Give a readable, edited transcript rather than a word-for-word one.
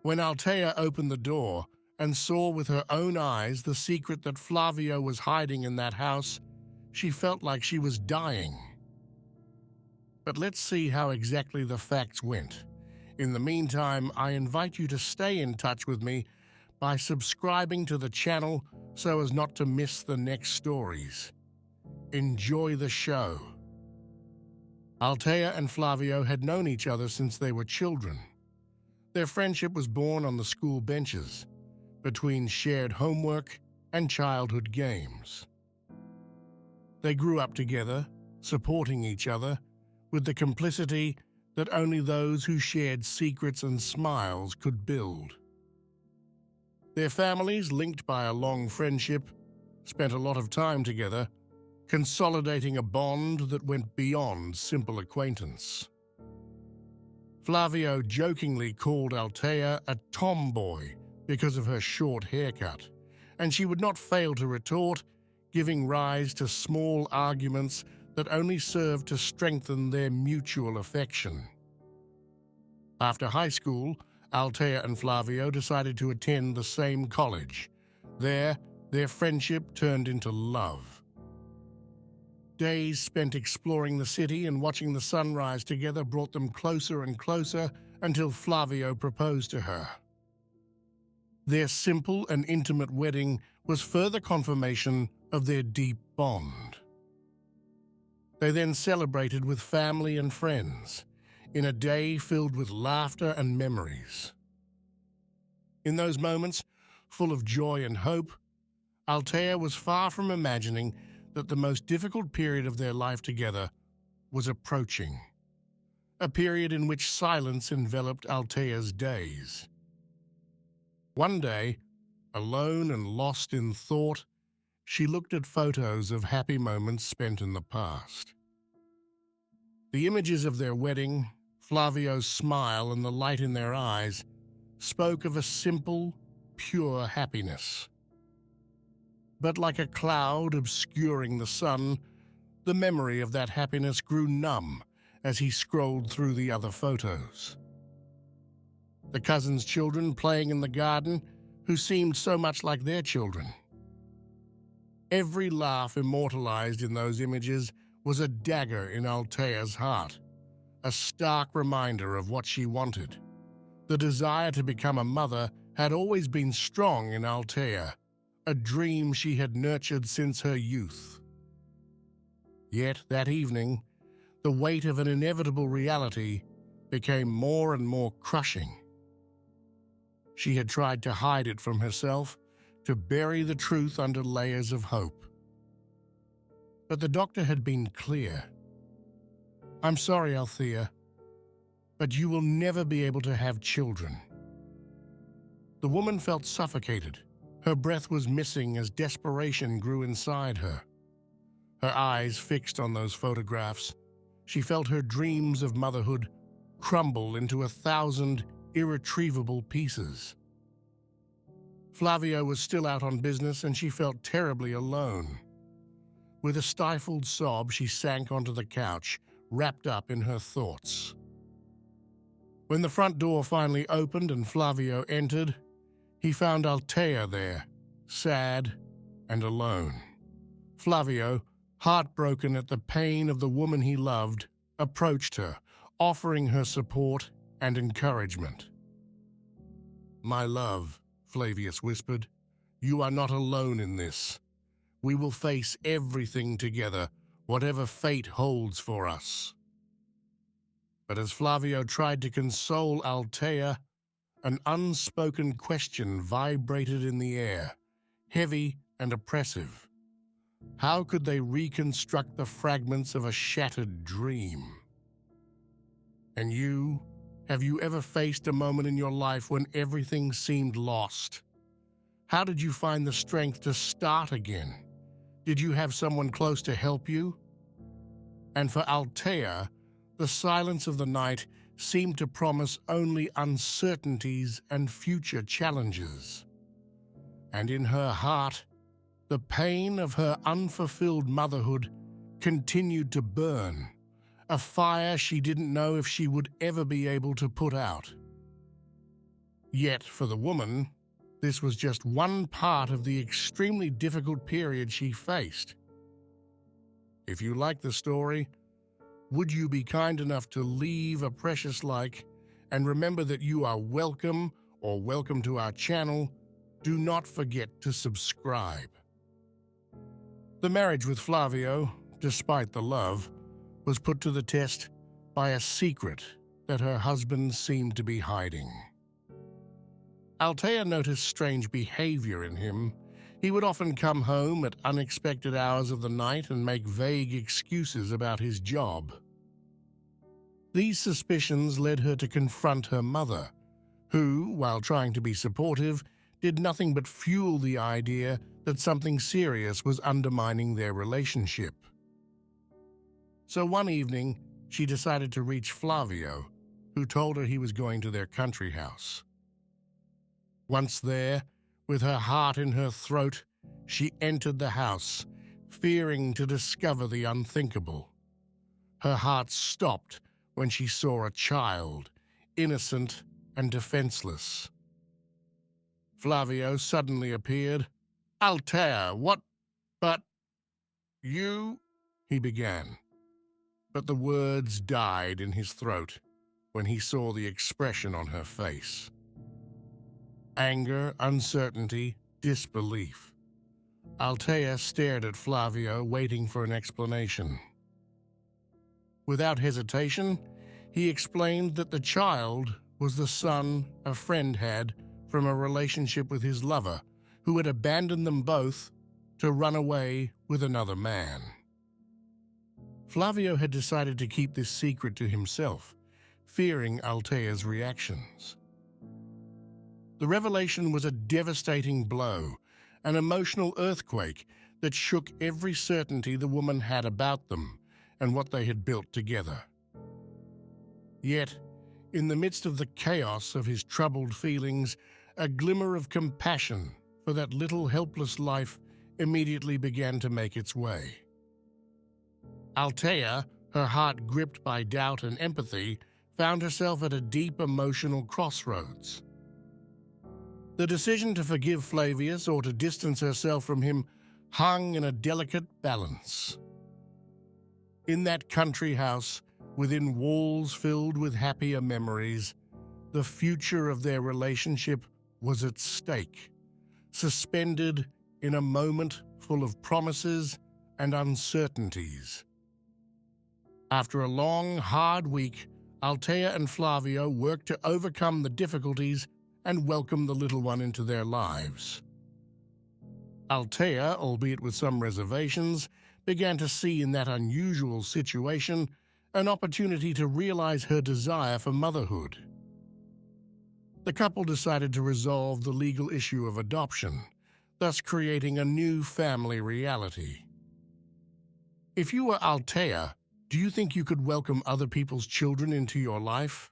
When Altea opened the door and saw with her own eyes the secret that Flavio was hiding in that house, she felt like she was dying. But let's see how exactly the facts went. In the meantime, I invite you to stay in touch with me by subscribing to the channel so as not to miss the next stories. Enjoy the show. Altea and Flavio had known each other since they were children. Their friendship was born on the school benches, between shared homework and childhood games. They grew up together, supporting each other, with the complicity that only those who shared secrets and smiles could build. Their families, linked by a long friendship, spent a lot of time together, consolidating a bond that went beyond simple acquaintance. Flavio jokingly called Altea a tomboy because of her short haircut, and she would not fail to retort, giving rise to small arguments that only served to strengthen their mutual affection. After high school, Altea and Flavio decided to attend the same college. There, their friendship turned into love. Days spent exploring the city and watching the sunrise together brought them closer and closer until Flavio proposed to her. Their simple and intimate wedding was further confirmation of their deep bond. They then celebrated with family and friends, in a day filled with laughter and memories. In those moments, full of joy and hope, Altea was far from imagining that the most difficult period of their life together was approaching, a period in which silence enveloped Altea's days. One day, alone and lost in thought, she looked at photos of happy moments spent in the past. The images of their wedding, Flavio's smile and the light in their eyes spoke of a simple, pure happiness. But like a cloud obscuring the sun, the memory of that happiness grew numb as he scrolled through the other photos. The cousins' children playing in the garden, who seemed so much like their children. Every laugh immortalized in those images was a dagger in Altea's heart, a stark reminder of what she wanted. The desire to become a mother had always been strong in Altea, a dream she had nurtured since her youth. Yet that evening, the weight of an inevitable reality became more and more crushing. She had tried to hide it from herself, to bury the truth under layers of hope. But the doctor had been clear. "I'm sorry, Althea, but you will never be able to have children." The woman felt suffocated. Her breath was missing as desperation grew inside her. Her eyes fixed on those photographs, she felt her dreams of motherhood crumble into 1,000 irretrievable pieces. Flavio was still out on business and she felt terribly alone. With a stifled sob, she sank onto the couch, wrapped up in her thoughts. When the front door finally opened and Flavio entered, he found Altea there, sad and alone. Flavio, heartbroken at the pain of the woman he loved, approached her, offering her support and encouragement. "My love," Flavius whispered, "you are not alone in this. We will face everything together, whatever fate holds for us." But as Flavio tried to console Altea, an unspoken question vibrated in the air, heavy and oppressive. How could they reconstruct the fragments of a shattered dream? And you, have you ever faced a moment in your life when everything seemed lost? How did you find the strength to start again? Did you have someone close to help you? And for Altea, the silence of the night seemed to promise only uncertainties and future challenges. And in her heart, the pain of her unfulfilled motherhood continued to burn, a fire she didn't know if she would ever be able to put out. Yet, for the woman, this was just one part of the extremely difficult period she faced. If you like the story, would you be kind enough to leave a precious like and remember that you are welcome or welcome to our channel? Do not forget to subscribe. The marriage with Flavio, despite the love, was put to the test by a secret that her husband seemed to be hiding. Althea noticed strange behavior in him. He would often come home at unexpected hours of the night and make vague excuses about his job. These suspicions led her to confront her mother, who, while trying to be supportive, did nothing but fuel the idea that something serious was undermining their relationship. So one evening, she decided to reach Flavio, who told her he was going to their country house. Once there, with her heart in her throat, she entered the house, fearing to discover the unthinkable. Her heart stopped when she saw a child, innocent and defenseless. Flavio suddenly appeared. "Althea, what? But you," he began. But the words died in his throat when he saw the expression on her face. Anger, uncertainty, disbelief. Althea stared at Flavio, waiting for an explanation. Without hesitation, he explained that the child was the son a friend had from a relationship with his lover, who had abandoned them both to run away with another man. Flavio had decided to keep this secret to himself, fearing Althea's reactions. The revelation was a devastating blow, an emotional earthquake that shook every certainty the woman had about them and what they had built together. Yet, in the midst of the chaos of his troubled feelings, a glimmer of compassion for that little helpless life immediately began to make its way. Althea, her heart gripped by doubt and empathy, found herself at a deep emotional crossroads. The decision to forgive Flavius or to distance herself from him hung in a delicate balance. In that country house, within walls filled with happier memories, the future of their relationship was at stake, suspended in a moment full of promises and uncertainties. After a long, hard week, Althea and Flavio worked to overcome the difficulties and welcome the little one into their lives. Althea, albeit with some reservations, began to see in that unusual situation an opportunity to realize her desire for motherhood. The couple decided to resolve the legal issue of adoption, thus creating a new family reality. If you were Althea, do you think you could welcome other people's children into your life?